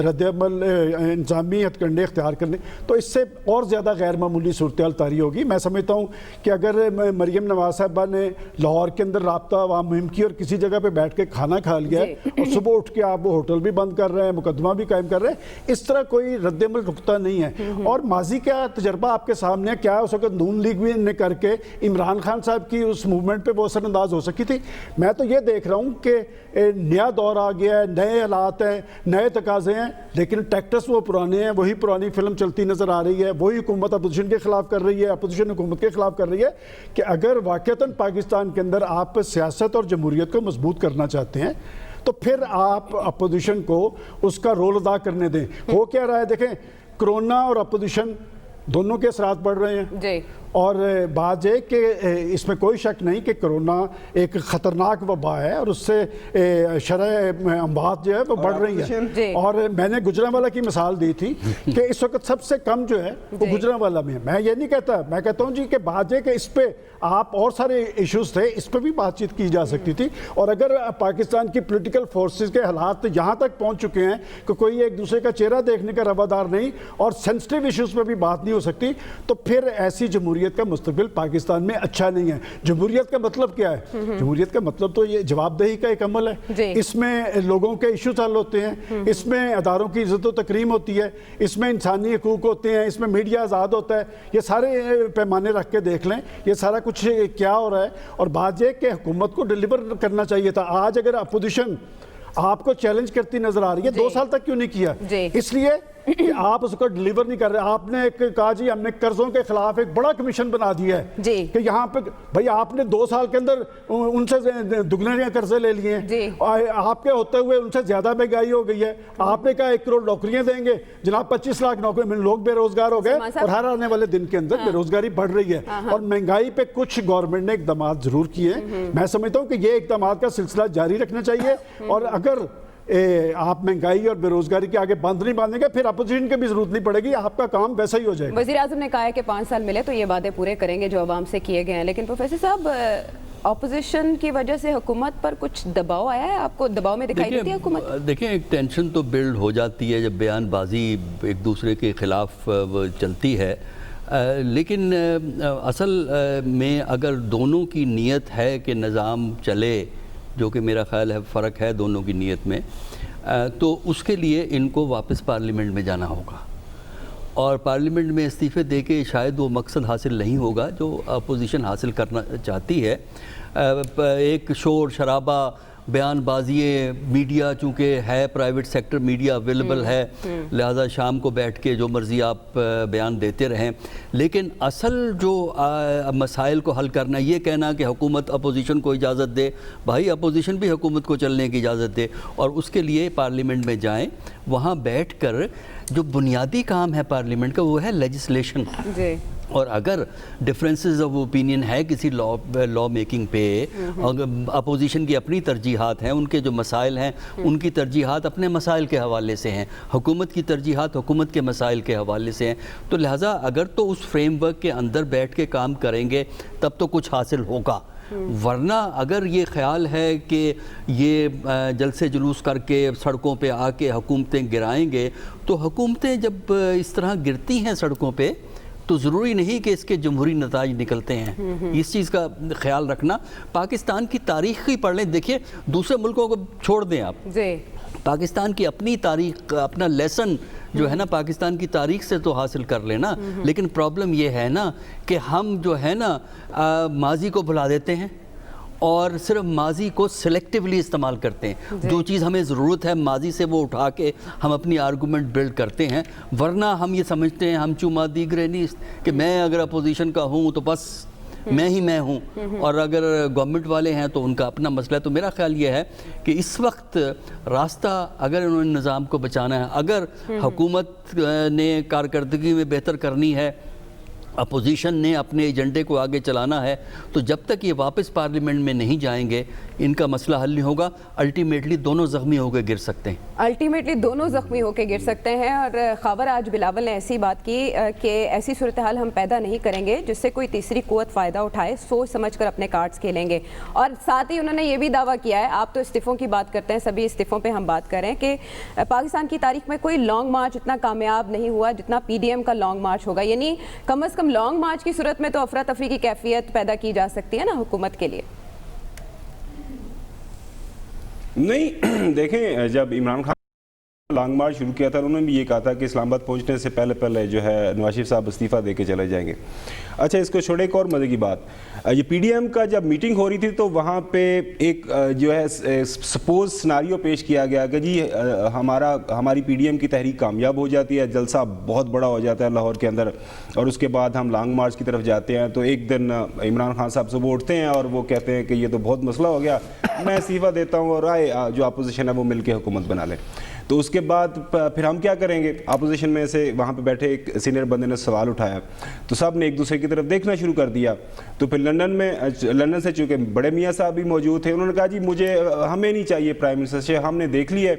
रद्द-ए-अमल इंतज़ामी हथकंडे इख्तियार करने, तो इससे और ज़्यादा गैर मामूली सूरत हाल तारी होगी। मैं समझता हूँ कि अगर मरियम नवाज़ साहबा ने लाहौर के अंदर राब्ता अवाम मुहिम की और किसी जगह पे बैठ के खाना खा लिया और सुबह उठ के आप वो होटल भी बंद कर रहे हैं, मुकदमा भी कायम कर रहे हैं, इस तरह कोई रद्द-ए-अमल रुकता नहीं है। और माजी का तजर्बा आपके सामने है, क्या उस वक्त नून लीग भी ने करके इमरान खान साहब की उस मूवमेंट पर वो असरअंदाज हो सकी थी। मैं तो ये देख रहा हूँ कि नया दौर आ गया, गया है, नए हालात हैं, नए तकाजे हैं, लेकिन टैक्टिक्स वो पुराने हैं, वही पुरानी फिल्म चलती नज़र आ रही है, वही हुकूमत अपोजिशन के ख़िलाफ़ कर रही है, अपोजिशन हुकूमत के ख़िलाफ़ कर रही है। कि अगर वाक़तन पाकिस्तान के अंदर आप सियासत और जमहूरियत को मजबूत करना चाहते हैं तो फिर आप अपोजिशन को उसका रोल अदा करने दें। हो क्या रहा है, देखें कोरोना और अपोजिशन दोनों के असरात बढ़ रहे हैं जी। और बात है कि इसमें कोई शक नहीं कि कोरोना एक ख़तरनाक वबा है और उससे शरह अमवात जो है वो बढ़ रही है। और मैंने गुजरांवाला की मिसाल दी थी कि इस वक्त सबसे कम जो है वो गुजरांवाला में है। मैं ये नहीं कहता, मैं कहता हूँ जी कि बात है कि इस पे आप और सारे इश्यूज थे, इस पर भी बातचीत की जा सकती थी। और अगर पाकिस्तान की पॉलिटिकल फोर्सेस के हालात यहाँ तक पहुँच चुके हैं कि कोई एक दूसरे का चेहरा देखने का रवादार नहीं और सेंसिटिव इश्यूज पर भी बात नहीं हो सकती, तो फिर ऐसी जमहूरियत का मुस्तकबिल पाकिस्तान में अच्छा नहीं है। जमहूरियत का मतलब क्या है? जमहूरियत का मतलब तो ये जवाबदेही का एक अमल है। इसमें लोगों के इश्यूज हल होते हैं, इसमें अदारों की इज्जत व तकरीम होती है, इसमें इंसानी हकूक होते हैं, इसमें मीडिया आज़ाद होता है। ये सारे पैमाने रख के देख लें ये सारा कुछ क्या हो रहा है। और बात यह कि हुकूमत को डिलीवर करना चाहिए था। आज अगर अपोजिशन आपको चैलेंज करती नजर आ रही है, 2 साल तक क्यों नहीं किया? इसलिए कि आप उसको डिलीवर नहीं कर रहे। आपने एक कहा जी हमने कर्जों के खिलाफ एक बड़ा कमीशन बना दिया है कि यहाँ पे भाई आपने 2 साल के अंदर उनसे दुगने कर्जे ले लिए हैं, आपके होते हुए उनसे ज्यादा महंगाई हो गई है। आपने कहा 1 करोड़ नौकरियां देंगे, जनाब 25 लाख नौकरी, लोग बेरोजगार हो गए और हर आने वाले दिन के अंदर बेरोजगारी बढ़ रही है। और महंगाई पे कुछ गवर्नमेंट ने इकदाम जरूर किए हैं। मैं समझता हूँ कि ये इकदाम का सिलसिला जारी रखना चाहिए। और अगर आप महंगाई और बेरोजगारी के आगे बंद नहीं बांधेंगे फिर अपोजिशन की भी जरूरत नहीं पड़ेगी, आपका काम वैसा ही हो जाएगा। वज़ीर आज़म ने कहा है कि 5 साल मिले तो ये वादे पूरे करेंगे जो अवाम से किए गए हैं। लेकिन प्रोफेसर साहब, अपोजिशन की वजह से हुकूमत पर कुछ दबाव आया है? आपको दबाव में दिखाई देती है हुकूमत? देखिए, एक टेंशन तो बिल्ड हो जाती है जब बयानबाजी एक दूसरे के खिलाफ चलती है। लेकिन असल में अगर दोनों की नीयत है कि निज़ाम चले, जो कि मेरा ख्याल है फ़र्क है दोनों की नीयत में, तो उसके लिए इनको वापस पार्लियामेंट में जाना होगा। और पार्लियामेंट में इस्तीफ़े दे के शायद वो मकसद हासिल नहीं होगा जो अपोजिशन हासिल करना चाहती है। एक शोर शराबा, बयानबाजी, मीडिया चूँकि है प्राइवेट सेक्टर मीडिया अवेलेबल है, लिहाजा शाम को बैठ के जो मर्ज़ी आप बयान देते रहें। लेकिन असल जो मसाइल को हल करना, ये कहना कि हुकूमत अपोजिशन को इजाज़त दे, भाई अपोजिशन भी हुकूमत को चलने की इजाज़त दे और उसके लिए पार्लियामेंट में जाएं। वहाँ बैठ कर जो बुनियादी काम है पार्लियामेंट का वो है लेजिस्लेशन। और अगर डिफरेंसेस ऑफ ओपिनियन है किसी लॉ मेकिंग पे, अगर अपोजिशन की अपनी तरजीहात हैं, उनके जो मसाइल हैं उनकी तरजीहात अपने मसाइल के हवाले से हैं, हुकूमत की तरजीहात हुकूमत के मसाइल के हवाले से हैं, तो लिहाजा अगर तो उस फ्रेमवर्क के अंदर बैठ के काम करेंगे तब तो कुछ हासिल होगा। वरना अगर ये ख्याल है कि ये जलसे जुलूस करके सड़कों पे आके हुकूमतें गिराएंगे, तो हुकूमतें जब इस तरह गिरती हैं सड़कों पे तो ज़रूरी नहीं कि इसके जमहूरी नताज निकलते हैं। इस चीज़ का ख्याल रखना। पाकिस्तान की तारीख़ ही पढ़ लें, देखिए दूसरे मुल्कों को छोड़ दें आप, पाकिस्तान की अपनी तारीख़, अपना लेसन जो है ना पाकिस्तान की तारीख़ से तो हासिल कर लेना। लेकिन प्रॉब्लम ये है ना कि हम जो है ना माजी को भुला देते हैं और सिर्फ माजी को सिलेक्टिवली इस्तेमाल करते हैं। जो चीज़ हमें ज़रूरत है माजी से वो उठा के हम अपनी आर्गूमेंट बिल्ड करते हैं। वरना हम ये समझते हैं हम चुमा दीगरे नहीं कि मैं अगर अपोजिशन का हूँ तो बस मैं ही मैं हूँ, और अगर गवर्नमेंट वाले हैं तो उनका अपना मसला है। तो मेरा ख्याल ये है कि इस वक्त रास्ता अगर उन्होंने निज़ाम को बचाना है, अगर हुकूमत ने कारकर्दगी में बेहतर करनी है, अपोजिशन ने अपने एजेंडे को आगे चलाना है, तो जब तक ये वापस पार्लियामेंट में नहीं जाएंगे इनका मसला हल नहीं होगा। अल्टीमेटली दोनों ज़ख्मी होकर गिर सकते हैं, अल्टीमेटली दोनों ज़ख्मी होकर गिर सकते हैं। और खबर आज बिलावल ने ऐसी बात की कि ऐसी सूरत हाल हम पैदा नहीं करेंगे जिससे कोई तीसरी कुव्वत फ़ायदा उठाए, सोच समझ कर अपने कार्ड्स खेलेंगे। और साथ ही उन्होंने ये भी दावा किया है, आप तो इस्तीफ़ों की बात करते हैं, सभी इस्तीफ़ों पर हम बात करें कि पाकिस्तान की तारीख में कोई लॉन्ग मार्च इतना कामयाब नहीं हुआ जितना PDM का लॉन्ग मार्च होगा। यानी कम अज़ कम लॉन्ग मार्च की सूरत में तो अफरा तफरी की कैफियत पैदा की जा सकती है ना हुकूमत के लिए। नहीं देखें, जब इमरान खान लॉन्ग मार्च शुरू किया था, उन्होंने भी ये कहा था कि इस्लामाबाद पहुंचने से पहले पहले जो है नवाज शरीफ साहब इस्तीफ़ा दे के चले जाएंगे। अच्छा, इसको छोड़े एक और मज़े की बात, ये पीडीएम का जब मीटिंग हो रही थी तो वहाँ पे एक जो है सपोज सिनारियो पेश किया गया कि जी हमारी पीडीएम की तहरीक कामयाब हो जाती है, जलसा बहुत बड़ा हो जाता है लाहौर के अंदर, और उसके बाद हम लॉन्ग मार्च की तरफ जाते हैं। तो एक दिन इमरान खान साहब सुबह उठते हैं और वो कहते हैं कि ये तो बहुत मसला हो गया, मैं इस्तीफ़ा देता हूँ और आए जो अपोजिशन है वो मिल के हुकूमत बना ले। तो उसके बाद फिर हम क्या करेंगे? अपोजिशन में से वहाँ पे बैठे एक सीनियर बंदे ने सवाल उठाया, तो सब ने एक दूसरे की तरफ देखना शुरू कर दिया। तो फिर लंदन से चूँकि बड़े मियाँ साहब भी मौजूद थे, उन्होंने कहा जी हमें नहीं चाहिए प्राइम मिनिस्टरशिप, हमने देख ली है,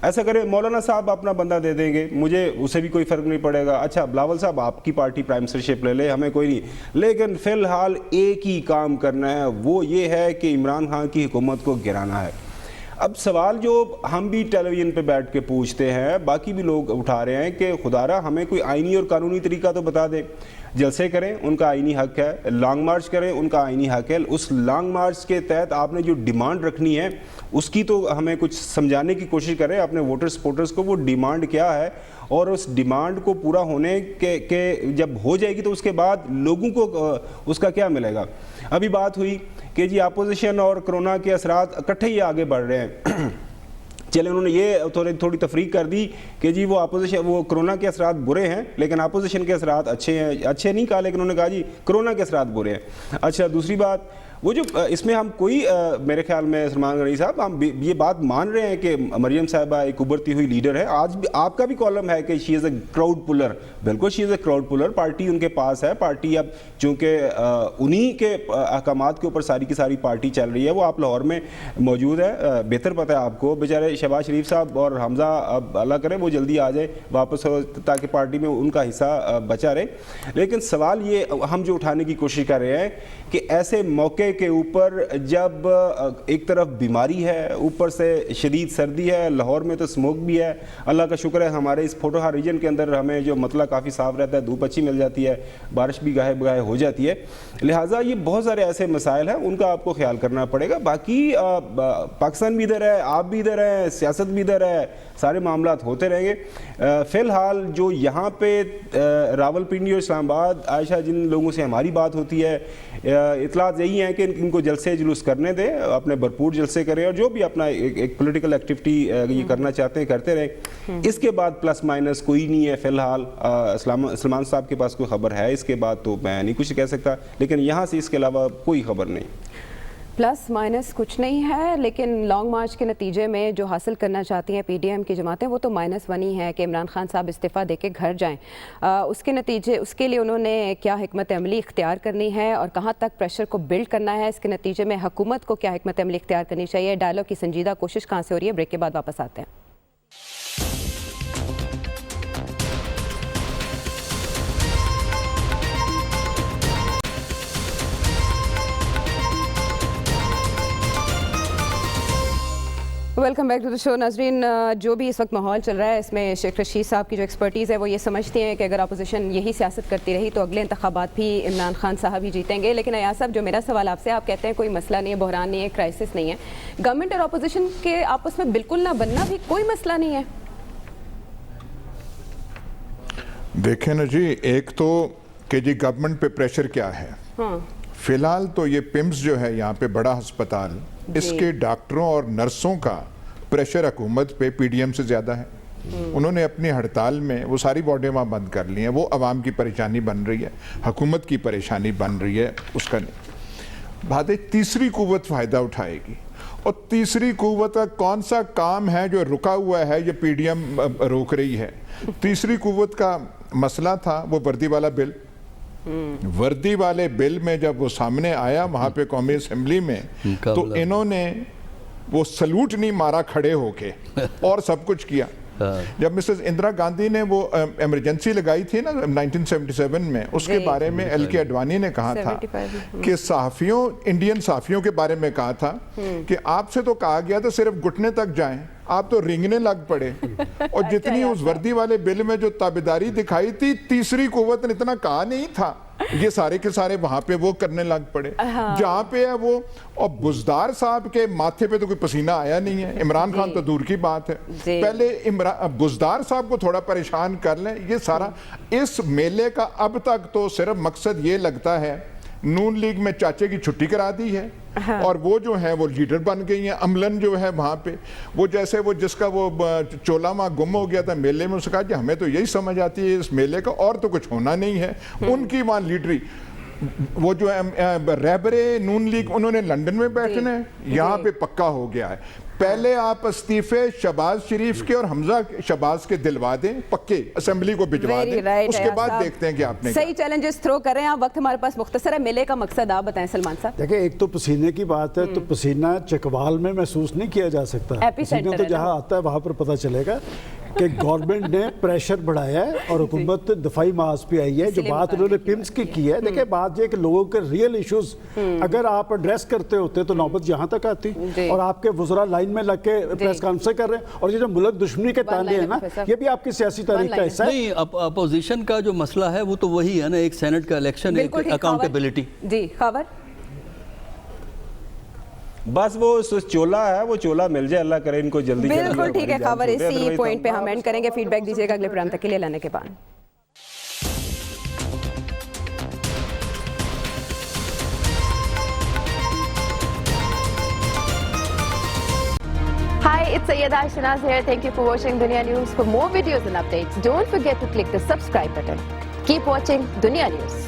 ऐसा करें मौलाना साहब अपना बंदा दे देंगे, मुझे उससे भी कोई फ़र्क नहीं पड़ेगा। अच्छा बिलावल साहब आपकी पार्टी प्राइम मिनिस्टरशिप ले ले, हमें कोई नहीं, लेकिन फ़िलहाल एक ही काम करना है, वो ये है कि इमरान खान की हुकूमत को गिराना है। अब सवाल जो हम भी टेलीविज़न पे बैठ के पूछते हैं, बाकी भी लोग उठा रहे हैं कि खुदारा हमें कोई आईनी और कानूनी तरीका तो बता दे। जलसे करें उनका आईनी हक है, लॉन्ग मार्च करें उनका आईनी हक है, उस लॉन्ग मार्च के तहत आपने जो डिमांड रखनी है उसकी तो हमें कुछ समझाने की कोशिश करें अपने वोटर सपोर्टर्स को, वो डिमांड क्या है, और उस डिमांड को पूरा होने के जब हो जाएगी तो उसके बाद लोगों को उसका क्या मिलेगा। अभी बात हुई कि जी अपोजिशन और कोरोना के असरात इकट्ठे ही आगे बढ़ रहे हैं। चले उन्होंने ये थोड़ी तफरीक कर दी कि जी वो कोरोना के असरात बुरे हैं लेकिन अपोजिशन के असरात अच्छे हैं, अच्छे नहीं कहा लेकिन उन्होंने कहा जी कोरोना के असरात बुरे हैं। अच्छा, दूसरी बात वो जो इसमें हम कोई मेरे ख्याल में सलमान गनी साहब हम ये बात मान रहे हैं कि मरियम साहिबा एक उभरती हुई लीडर है। आज भी आपका भी कॉलम है कि she is a crowd puller, बिल्कुल she is a crowd puller, party उनके पास है, पार्टी अब चूँकि उन्हीं के अहकामात के ऊपर सारी की सारी पार्टी चल रही है। वो आप लाहौर में मौजूद है, बेहतर पता है आपको, बेचारे शहबाज शरीफ साहब और हमजा अब अल्लाह करे वो जल्दी आ जाए वापस ताकि पार्टी में उनका हिस्सा बचा रहे। लेकिन सवाल ये हम जो उठाने की कोशिश कर रहे हैं कि ऐसे मौके के ऊपर जब एक तरफ बीमारी है, ऊपर से शदीद सर्दी है, लाहौर में तो स्मोक भी है, अल्लाह का शुक्र है हमारे इस फोटोहार रीजन के अंदर हमें जो मतला काफ़ी साफ़ रहता है, धूप अच्छी मिल जाती है, बारिश भी गाहे बगाहे हो जाती है। लिहाजा ये बहुत सारे ऐसे मसाइल हैं, उनका आपको ख्याल करना पड़ेगा। बाकी पाकिस्तान भी इधर है, आप भी इधर हैं, सियासत भी इधर है, सारे मामलात होते रहेंगे। फ़िलहाल जो यहाँ पे रावलपिंडी और इस्लामाबाद आयशा जिन लोगों से हमारी बात होती है, इतलात यही है कि इनको जलसे जुलूस करने दें, अपने भरपूर जलसे करें और जो भी अपना एक पॉलिटिकल एक्टिविटी ये करना चाहते हैं करते रहें। इसके बाद प्लस माइनस कोई नहीं है फ़िलहाल। सलमान साहब के पास कोई ख़बर है इसके बाद तो मैं नहीं कुछ कह सकता, लेकिन यहाँ से इसके अलावा कोई ख़बर नहीं। प्लस माइनस कुछ नहीं है, लेकिन लॉन्ग मार्च के नतीजे में जो हासिल करना चाहती हैं पीडीएम की जमातें वो तो -1 ही है कि इमरान खान साहब इस्तीफ़ा देके घर जाएं। उसके नतीजे उसके लिए उन्होंने क्या हिकमत अमली इख्तियार करनी है और कहां तक प्रेशर को बिल्ड करना है, इसके नतीजे में हुकूमत को क्या हिकमत अमली इख्तियार करनी चाहिए। डायलॉग की संजीदा कोशिश कहाँ से हो रही है, ब्रेक के बाद वापस आते हैं। Welcome back to the show. नाजरीन, जो भी इस वक्त माहौल चल रहा है इसमें शेख रशीद साहब की जो एक्सपर्टीज़ है वो ये समझती हैं कि अगर अपोजिशन यही सियासत करती रही तो अगले इंतखाबात भी इमरान खान साहब ही जीतेंगे। लेकिन अयाज साहब, जो मेरा सवाल आपसे, आप कहते हैं कोई मसला नहीं है, बहरान नहीं है, क्राइसिस नहीं है, गवर्नमेंट और अपोजिशन के आपस में बिल्कुल ना बनना भी कोई मसला नहीं है? देखें ना जी, एक तो कि जी गवर्नमेंट पे प्रेशर क्या है। फिलहाल तो ये पिम्स जो है यहाँ पे बड़ा अस्पताल, इसके डॉक्टरों और नर्सों का प्रेशर हुकूमत पे पीडीएम से ज़्यादा है। उन्होंने अपनी हड़ताल में वो सारी बॉडियाँ वहाँ बंद कर ली हैं। वो आवाम की परेशानी बन रही है, हुकूमत की परेशानी बन रही है, उसका नहीं। बात है तीसरी कुव्वत फ़ायदा उठाएगी, और तीसरी कुव्वत का कौन सा काम है जो रुका हुआ है ये पीडीएम रोक रही है। तीसरी कुव्वत का मसला था वो वर्दी वाला बिल। वर्दी वाले बिल में जब वो सामने आया वहाँ पे कौमी असेंबली में, तो इन्होंने वो सलूट नहीं मारा खड़े होके और सब कुछ किया। जब मिसेस इंदिरा गांधी ने वो इमरजेंसी लगाई थी ना 1977 में, उसके बारे में एल.के. अडवाणी ने कहा था कि सहाफ़ियों, इंडियन सहाफ़ियों के बारे में कहा था कि आपसे तो कहा गया था सिर्फ घुटने तक जाएं, आप तो रिंगने लग पड़े। और जितनी उस वर्दी वाले बिल में जो ताबेदारी दिखाई थी, तीसरी कुव्वत ने इतना कहा नहीं था ये सारे के सारे वहां पे वो करने लग पड़े जहां पे है वो। और बुजदार साहब के माथे पे तो कोई पसीना आया नहीं है, इमरान खान तो दूर की बात है। पहले बुजदार साहब को थोड़ा परेशान कर लें। ये सारा इस मेले का अब तक तो सिर्फ मकसद ये लगता है, नून लीग में चाचे की छुट्टी करा दी है और वो जो है वो लीडर बन गई हैं। अमलन जो है वहाँ पे वो जैसे वो जिसका वो चोला वहाँ गुम हो गया था मेले में, उसने कहा कि हमें तो यही समझ आती है इस मेले का और तो कुछ होना नहीं है। उनकी वहाँ लीडरी वो जो रहबरे नून लीग उन्होंने लंदन में बैठना है, यहाँ पे पक्का हो गया है। पहले आप इस्तीफे शहबाज शरीफ के और हमजा शहबाज के दिलवा दें, पक्के असेंबली को भिजवा दें, उसके बाद देखते हैं कि आपने सही चैलेंजेस थ्रो कर रहे हैं आप। वक्त हमारे पास मुख्तसर है, मेले का मकसद आप बताएं सलमान साहब। देखिए, एक तो पसीने की बात है, तो पसीना चकवाल में महसूस नहीं किया जा सकता। पसीना तो जहाँ आता है वहाँ पर पता चलेगा कि गवर्नमेंट ने प्रेशर बढ़ाया है और हुकूमत दफाई मास पे आई है। जो बात उन्होंने पिम्स की है, देखिए बात ये कि लोगों के रियल इश्यूज अगर आप एड्रेस करते होते तो नौबत यहाँ तक आती, और आपके वज़रा लाइन में लग के प्रेस कॉन्फ्रेंस कर रहे हैं। और ये जो मुल्क दुश्मनी के ताने हैं ना, ये भी आपकी सियासी तारीख का हिस्सा है। नहीं, अपोजिशन का जो मसला है वो तो वही है ना, एक सेनेट का इलेक्शन, एक अकाउंटेबिलिटी। जी खबर बस वो चोला है, वो चोला मिल जाए, अल्लाह करे इनको जल्दी। बिल्कुल ठीक है खबर, इसी पॉइंट पे हम एंड करेंगे। फीडबैक दीजिएगा अगले प्रोग्राम तक के लिए लाने के बाद। Hi, it's Sayyeda Shanaz here. Thank you for watching Dunia News. For more videos and updates, don't forget to click the subscribe button. Keep watching Dunia News.